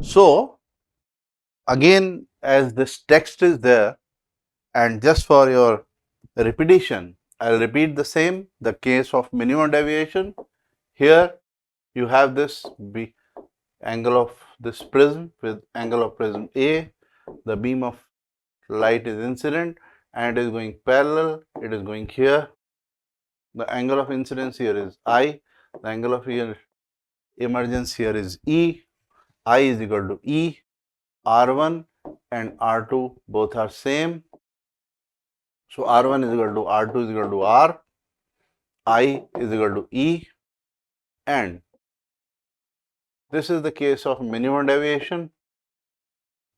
So again, as this text is there, and just for your repetition, I will repeat the same, the case of minimum deviation. Here you have this angle of this prism with angle of prism A, the beam of light is incident and it is going parallel, it is going here. The angle of incidence here is I, the angle of emergence here is E, I is equal to E, R1 and R2 both are same. So R1 is equal to R2 is equal to R, I is equal to E, and this is the case of minimum deviation.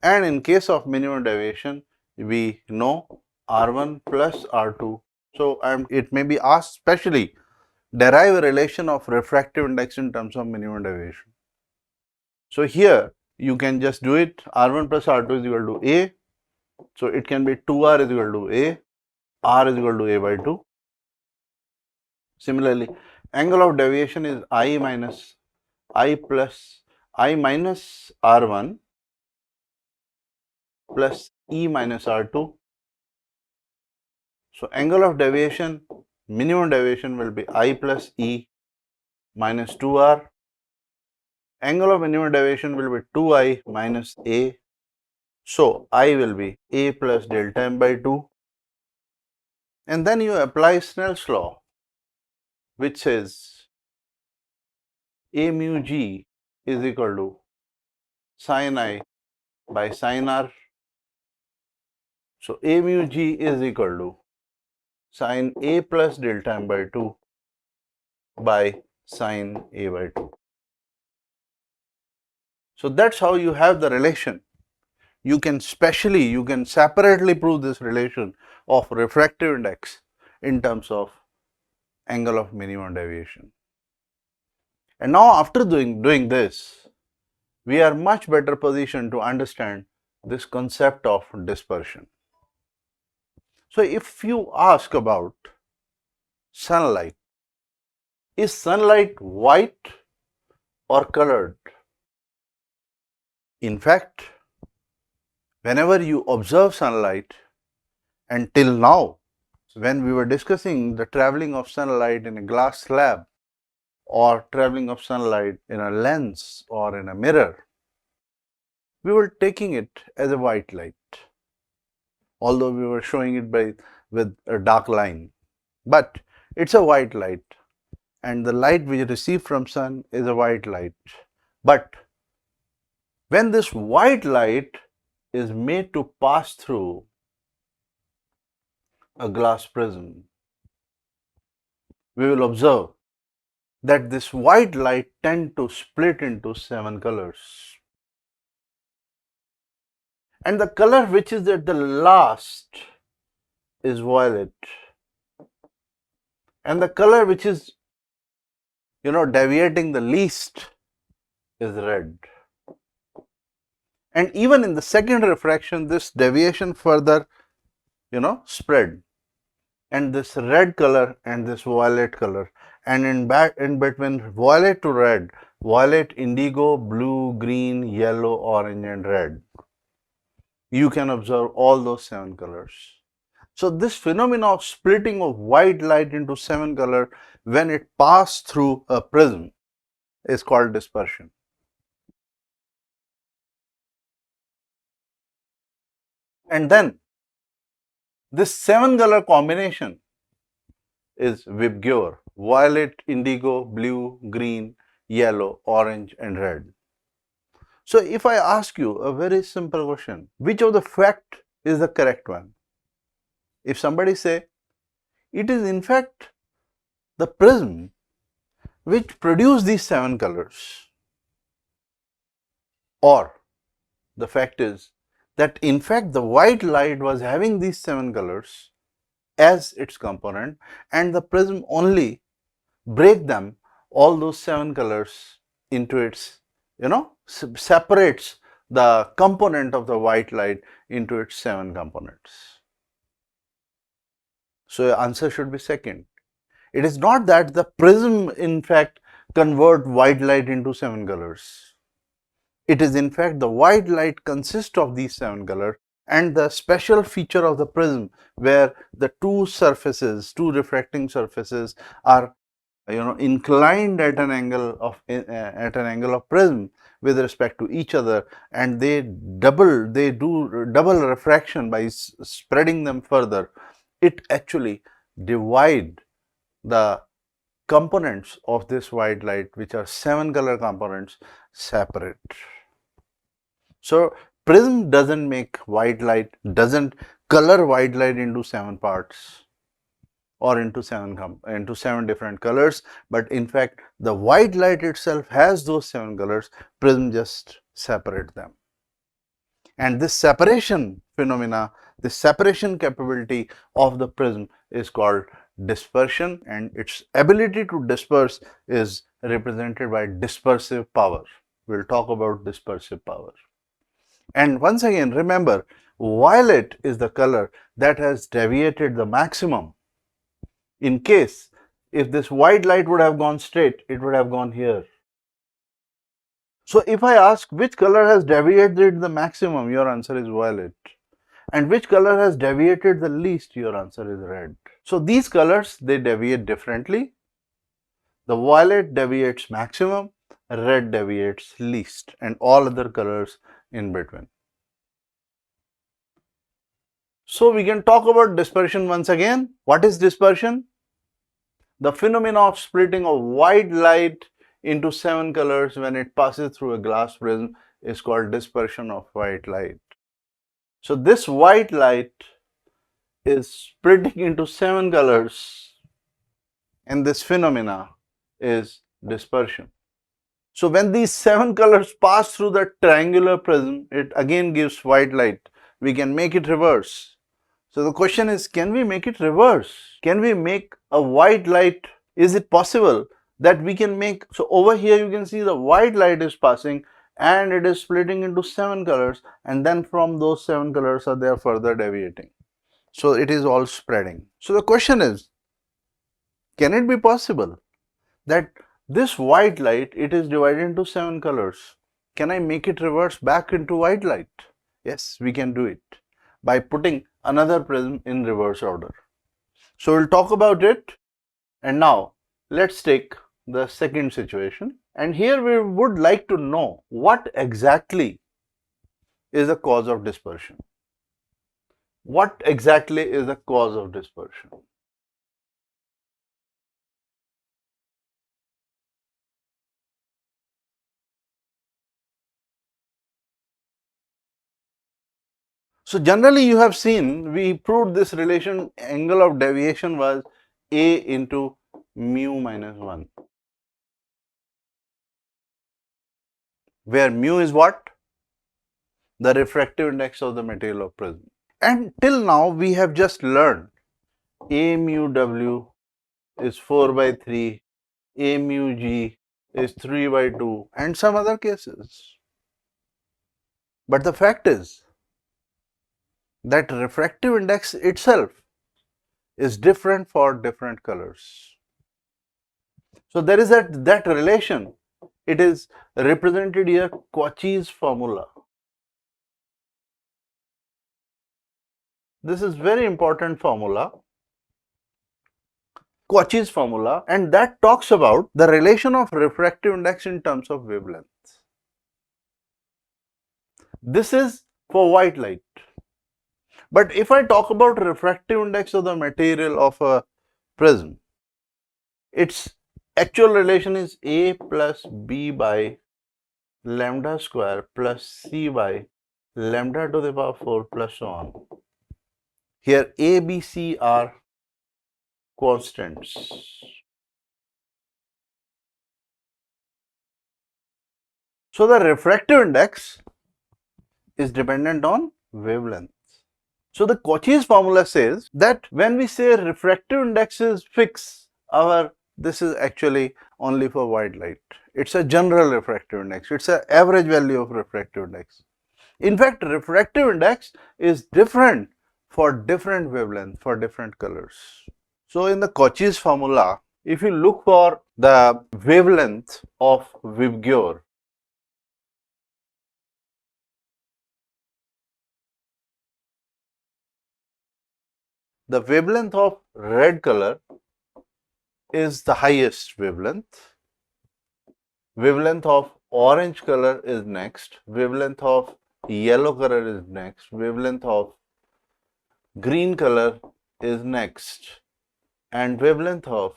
And in case of minimum deviation, we know R1 plus R2. So it may be asked specially, derive a relation of refractive index in terms of minimum deviation. So here you can just do it, R1 plus R2 is equal to A. So it can be 2R is equal to A, R is equal to A by 2. Similarly, angle of deviation is I minus R1 plus E minus R2. So angle of deviation, minimum deviation will be I plus E minus 2R. Angle of minimum deviation will be 2I minus A. So I will be A plus delta M by 2. And then you apply Snell's law, which says A mu G is equal to sin I by sin R. So A mu G is equal to sin A plus delta M by 2 by sin A by 2. So that's how you have the relation. You can separately prove this relation of refractive index in terms of angle of minimum deviation. And now after doing this, we are much better positioned to understand this concept of dispersion. So if you ask about sunlight, is sunlight white or colored? In fact, whenever you observe sunlight, and till now, when we were discussing the traveling of sunlight in a glass slab or traveling of sunlight in a lens or in a mirror, we were taking it as a white light, although we were showing it with a dark line. But it's a white light, and the light we receive from sun is a white light. But when this white light is made to pass through a glass prism, we will observe that this white light tends to split into 7 colors. And the color which is at the last is violet. And the color which is, deviating the least is red. And even in the second refraction, this deviation further, spread. And this red color and this violet color, and in between violet to red, violet, indigo, blue, green, yellow, orange and red, you can observe all those 7 colors. So this phenomenon of splitting of white light into 7 colors when it passes through a prism is called dispersion. And then this 7 color combination is Vibgyor: violet, indigo, blue, green, yellow, orange and red. So if I ask you a very simple question, which of the fact is the correct one? If somebody say, it is in fact the prism which produce these 7 colors, or the fact is that in fact the white light was having these 7 colors as its component, and the prism only break them, all those 7 colors into its, separates the component of the white light into its 7 components. So the answer should be second. It is not that the prism in fact convert white light into 7 colors. It is in fact the white light consists of these 7 colors, and the special feature of the prism where the two refracting surfaces are inclined at an angle of prism with respect to each other, and they do double refraction by spreading them further. It actually divide the components of this white light, which are 7 color components, separate. So prism doesn't make white light, doesn't color white light into 7 parts or into 7 different colors, but in fact the white light itself has those 7 colors. Prism just separate them, and this separation phenomena, this separation capability of the prism is called dispersion, and its ability to disperse is represented by dispersive power. We'll talk about dispersive power. And once again, remember, violet is the color that has deviated the maximum. In case if this white light would have gone straight, it would have gone here. So if I ask which color has deviated the maximum, your answer is violet. And which color has deviated the least, your answer is red. So these colors, they deviate differently. The violet deviates maximum, red deviates least, and all other colors in between. So we can talk about dispersion once again. What is dispersion? The phenomena of splitting of white light into 7 colors when it passes through a glass prism is called dispersion of white light. So this white light is splitting into 7 colors, and this phenomena is dispersion. So when these 7 colors pass through the triangular prism, it again gives white light. We can make it reverse. So the question is, can we make it reverse? Can we make a white light? Is it possible that we can make, so over here you can see the white light is passing and it is splitting into 7 colors, and then from those 7 colors they are further deviating. So it is all spreading. So the question is, can it be possible that this white light, it is divided into 7 colors? Can I make it reverse back into white light? Yes, we can do it by putting another prism in reverse order. So we'll talk about it. And now let's take the second situation, and here we would like to know what exactly is the cause of dispersion. What exactly is the cause of dispersion? So generally you have seen, we proved this relation, angle of deviation was A into mu minus 1, where mu is what? The refractive index of the material of prism. And till now we have just learned A mu W is 4 by 3, A mu G is 3 by 2, and some other cases. But the fact is that refractive index itself is different for different colors. So there is that relation. It is represented here, Cauchy's formula. This is very important formula, Cauchy's formula, and that talks about the relation of refractive index in terms of wavelength. This is for white light. But if I talk about refractive index of the material of a prism, its actual relation is A plus B by lambda square plus C by lambda to the power 4 plus so on. Here A, B, C are constants. So the refractive index is dependent on wavelength. So the Cauchy's formula says that when we say refractive index is fixed, this is actually only for white light. It's a general refractive index. It's an average value of refractive index. In fact, refractive index is different for different wavelength, for different colors. So in the Cauchy's formula, if you look for the wavelength of Vibgyor, the wavelength of red color is the highest wavelength. Wavelength of orange color is next. Wavelength of yellow color is next. Wavelength of green color is next. And wavelength of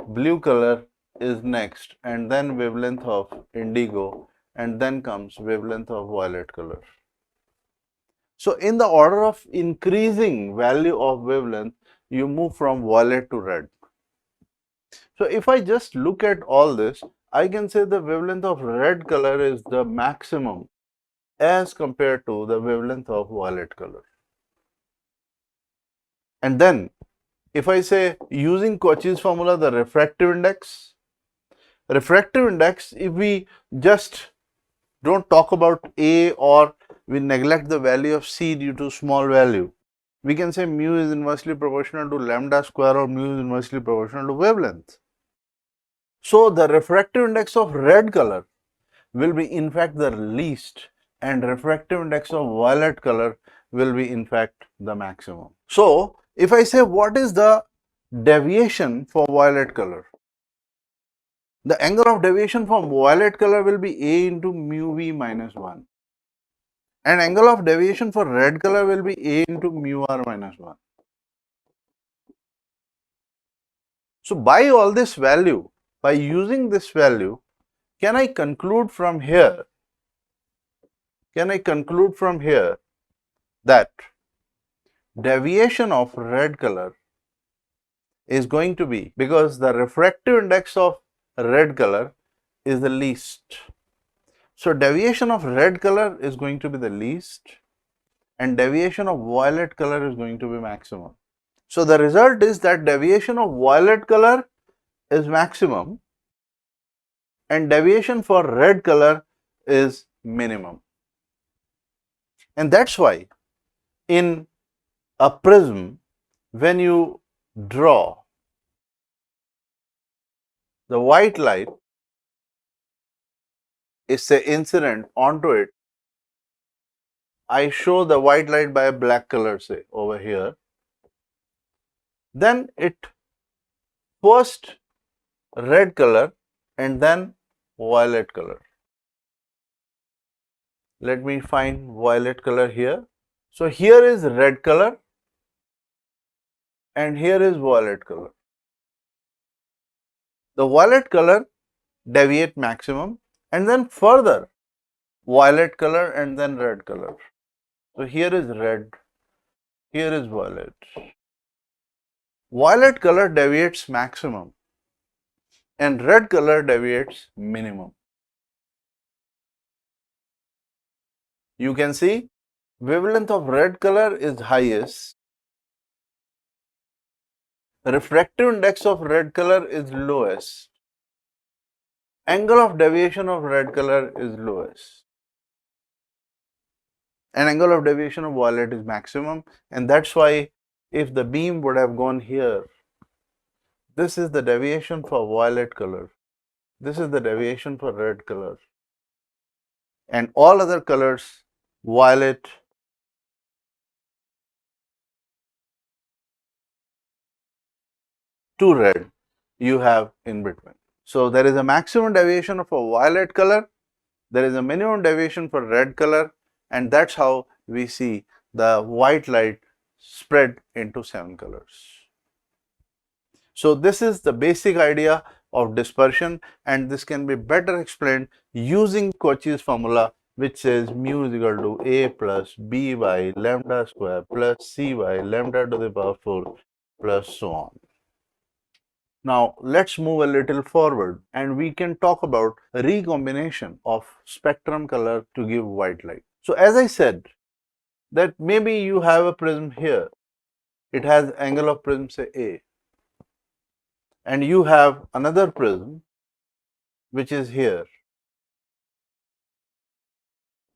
blue color is next. And then wavelength of indigo. And then comes wavelength of violet color. So in the order of increasing value of wavelength, you move from violet to red. So if I just look at all this, I can say the wavelength of red color is the maximum as compared to the wavelength of violet color. And then if I say using Cauchy's formula, the refractive index, if we just don't talk about A or we neglect the value of C due to small value, we can say mu is inversely proportional to lambda square or mu is inversely proportional to wavelength. So the refractive index of red color will be in fact the least and refractive index of violet color will be in fact the maximum. So if I say what is the deviation for violet color, the angle of deviation from violet color will be A into mu v minus 1 and angle of deviation for red color will be A into mu r minus 1. So by all this value, by using this value, can I conclude from here that deviation of red color is going to be, because the refractive index of red color is the least. So deviation of red color is going to be the least and deviation of violet color is going to be maximum. So the result is that deviation of violet color is maximum and deviation for red color is minimum. And that's why in a prism, when you draw the white light is say incident onto it, I show the white light by a black color say over here, then it first red color and then violet color. Let me find violet color here. So here is red color and here is violet color. The violet color deviate maximum and then further violet color and then red color. So here is red, here is violet. Violet color deviates maximum and red color deviates minimum. You can see wavelength of red color is highest, refractive index of red color is lowest, angle of deviation of red color is lowest, and angle of deviation of violet is maximum. And that's why if the beam would have gone here, this is the deviation for violet color, this is the deviation for red color, and all other colors, violet, to red, you have in between. So there is a maximum deviation of a violet color, there is a minimum deviation for red color, and that's how we see the white light spread into 7 colors. So this is the basic idea of dispersion, and this can be better explained using Cauchy's formula, which says mu is equal to A plus B by lambda square plus C by lambda to the power 4 plus so on. Now let's move a little forward and we can talk about recombination of spectrum color to give white light. So as I said that maybe you have a prism here, it has angle of prism say A, and you have another prism which is here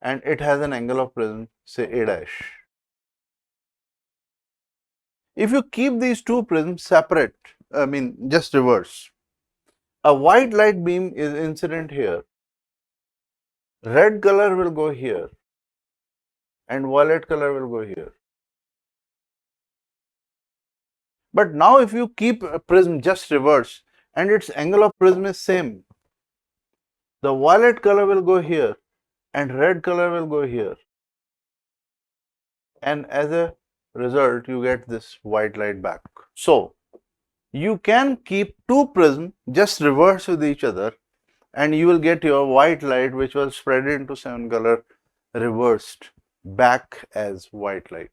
and it has an angle of prism say A dash. If you keep these two prisms separate, just reverse, a white light beam is incident here, red color will go here and violet color will go here. But now if you keep a prism just reverse and its angle of prism is same, the violet color will go here and red color will go here, and as a result you get this white light back. So you can keep two prisms just reverse with each other and you will get your white light which was spread into 7 color reversed back as white light.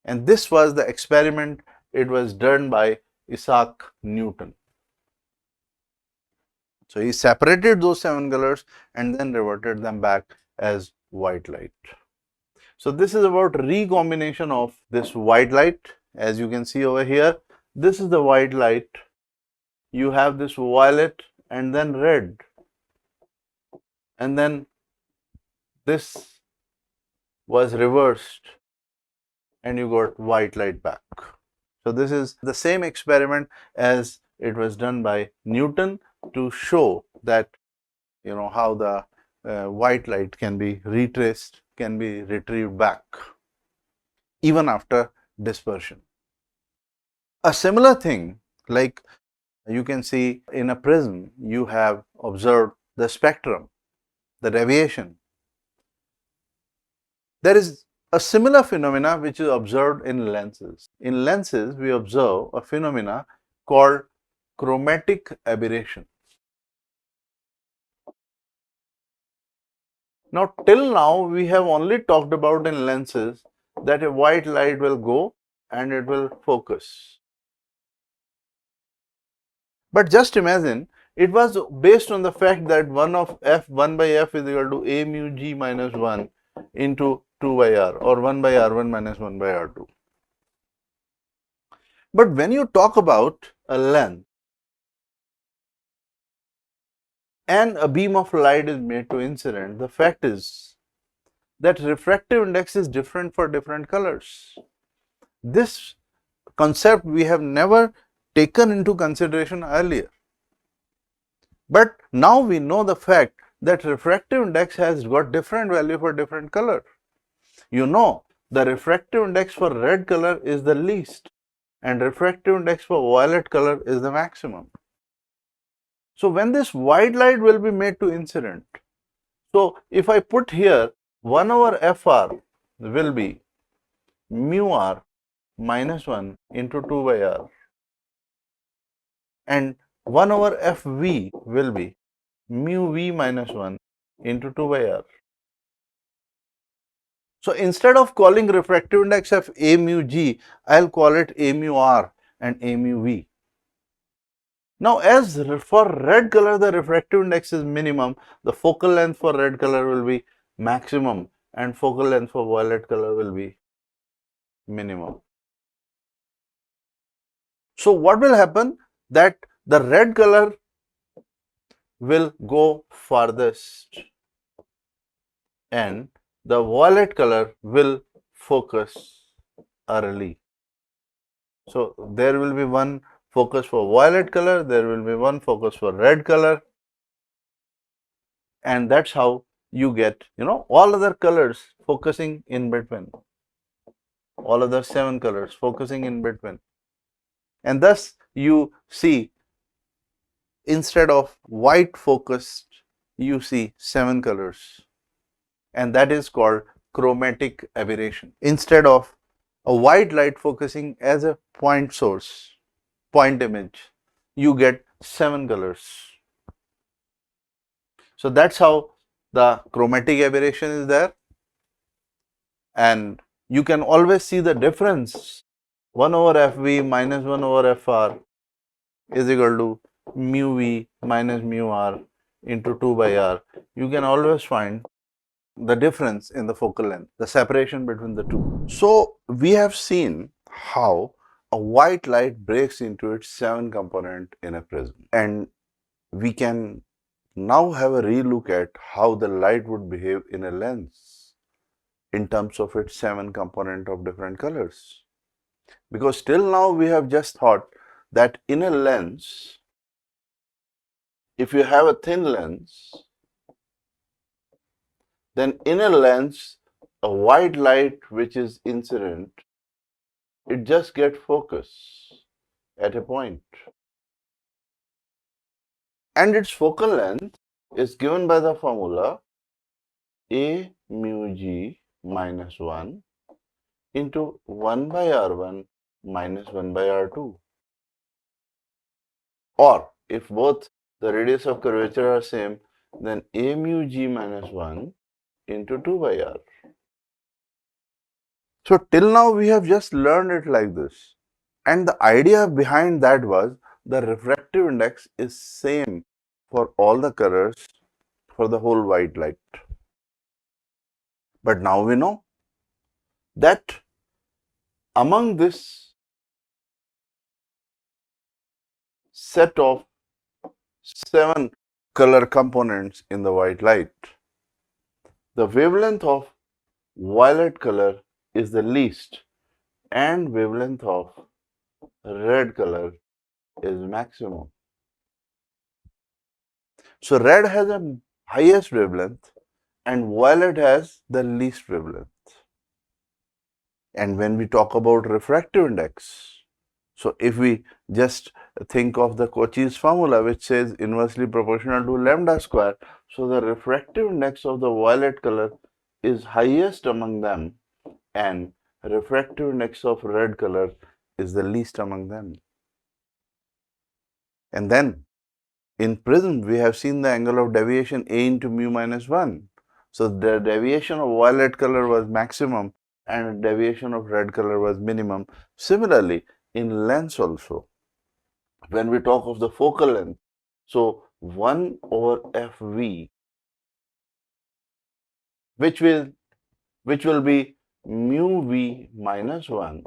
And this was the experiment. It was done by Isaac Newton. So he separated those 7 colors and then reverted them back as white light. So this is about recombination of this white light. As you can see over here, this is the white light. You have this violet and then red, and then this was reversed and you got white light back. So this is the same experiment as it was done by Newton to show that how the white light can be retraced, can be retrieved back even after dispersion. A similar thing, like you can see in a prism, you have observed the spectrum, the deviation. There is a similar phenomena which is observed in lenses. In lenses, we observe a phenomena called chromatic aberration. Now, till now, we have only talked about in lenses that a white light will go and it will focus. But just imagine, it was based on the fact that 1 by f is equal to a mu g minus 1 into 2 by r, or 1 by r1 minus 1 by r2. But when you talk about a lens and a beam of light is made to incident, the fact is that refractive index is different for different colors. This concept we have never taken into consideration earlier. But now we know the fact that refractive index has got different value for different color. You know, the refractive index for red color is the least and refractive index for violet color is the maximum. So when this white light will be made to incident, so if I put here 1 over Fr will be mu r minus 1 into 2 by r, and 1 over Fv will be mu v minus 1 into 2 by r. So instead of calling refractive index of A mu g, I'll call it A mu r and A mu v. Now, as for red color, the refractive index is minimum, the focal length for red color will be maximum and focal length for violet color will be minimum. So what will happen? That the red color will go farthest and the violet color will focus early. So there will be one focus for violet color, there will be one focus for red color, and that's how you get all other colors focusing in between, all other 7 colors focusing in between, and thus you see instead of white focused you see 7 colors, and that is called chromatic aberration. Instead of a white light focusing as a point source, point image, you get 7 colors. So that's how the chromatic aberration is there, and you can always see the difference. 1 over Fv minus 1 over Fr is equal to mu v minus mu r into 2 by r. You can always find the difference in the focal length, the separation between the two. So we have seen how a white light breaks into its 7 component in a prism, and we can now have a relook at how the light would behave in a lens in terms of its 7 component of different colors. Because till now we have just thought that in a lens, if you have a thin lens, then in a lens, a white light which is incident it just gets focus at a point. And its focal length is given by the formula A mu g minus 1 into 1 by R1 minus 1 by R2. Or if both the radius of curvature are same, then A mu g minus 1 into 2 by R. So till now we have just learned it like this. And the idea behind that was the refractive index is same for all the colors for the whole white light. But now we know that among this set of 7 color components in the white light, the wavelength of violet color is the least and wavelength of red color is maximum. So red has a highest wavelength and violet has the least wavelength. And when we talk about refractive index, so if we just think of the Cauchy's formula which says inversely proportional to lambda square, so the refractive index of the violet color is highest among them and refractive index of red color is the least among them. And then in prism we have seen the angle of deviation A into mu minus 1. So the deviation of violet color was maximum and deviation of red color was minimum. Similarly, in lens also, when we talk of the focal length, so 1 over Fv, which will be mu v minus 1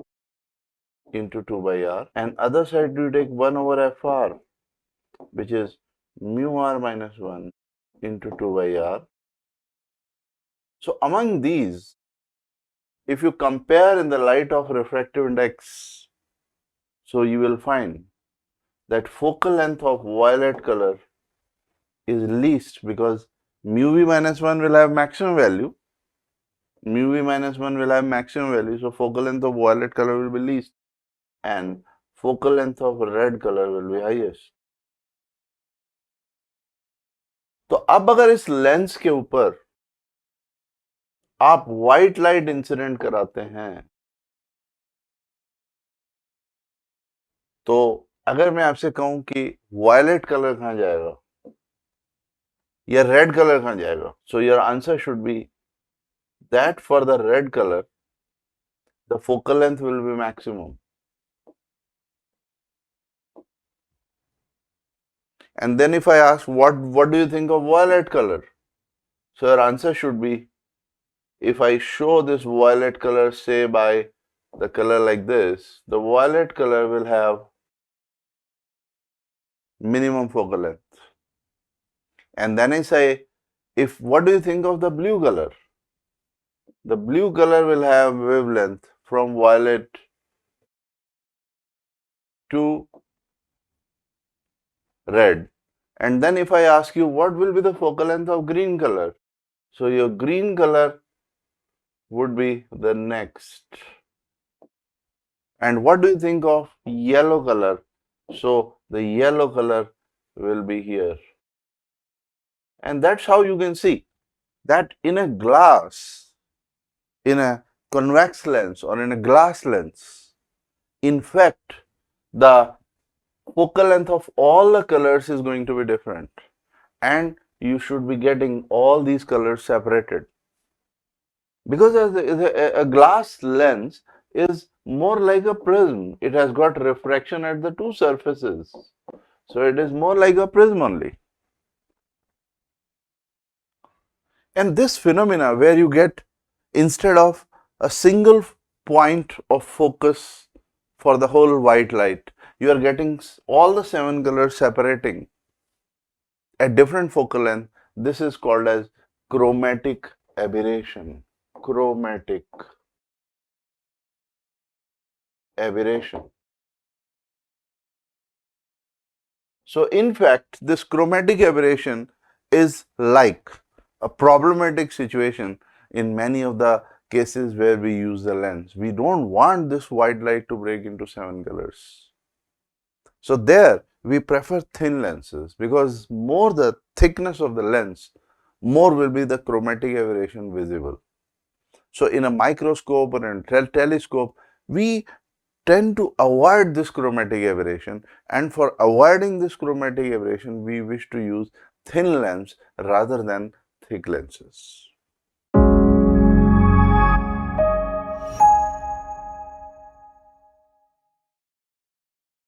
into 2 by r, and other side you take 1 over Fr, which is mu r minus 1 into 2 by r. So among these, if you compare in the light of refractive index, so you will find that focal length of violet color is least because mu v minus 1 will have maximum value. Mu v minus 1 will have maximum value, so focal length of violet color will be least and focal length of red color will be highest. तो अब अगर इस lens के ऊपर आप white light incident कराते हैं, तो अगर मैं आपसे कहूं कि वायलेट कलर कहां जाएगा या रेड कलर कहां जाएगा, so your answer should be that for the red colour the focal length will be maximum. And then if I ask what do you think of violet color, so your answer should be, if I show this violet color say by the color like this, the violet color will have minimum focal length. And then I say, what do you think of the blue color? The blue color will have wavelength from violet to red. And then if I ask you what will be the focal length of green color, so your green color would be the next. And what do you think of yellow color? So the yellow color will be here. And that's how you can see that in a glass, in a convex lens or in a glass lens, in fact, the focal length of all the colors is going to be different and you should be getting all these colors separated. Because a glass lens is more like a prism. It has got refraction at the two surfaces. So it is more like a prism only. And this phenomena where you get, instead of a single point of focus for the whole white light, you are getting all the 7 colors separating at different focal length. This is called as chromatic aberration. Chromatic aberration. So in fact, this chromatic aberration is like a problematic situation in many of the cases where we use the lens. We don't want this white light to break into 7 colors. So there we prefer thin lenses, because more the thickness of the lens, more will be the chromatic aberration visible. So in a microscope or in a telescope, we tend to avoid this chromatic aberration, and for avoiding this chromatic aberration, we wish to use thin lens rather than thick lenses.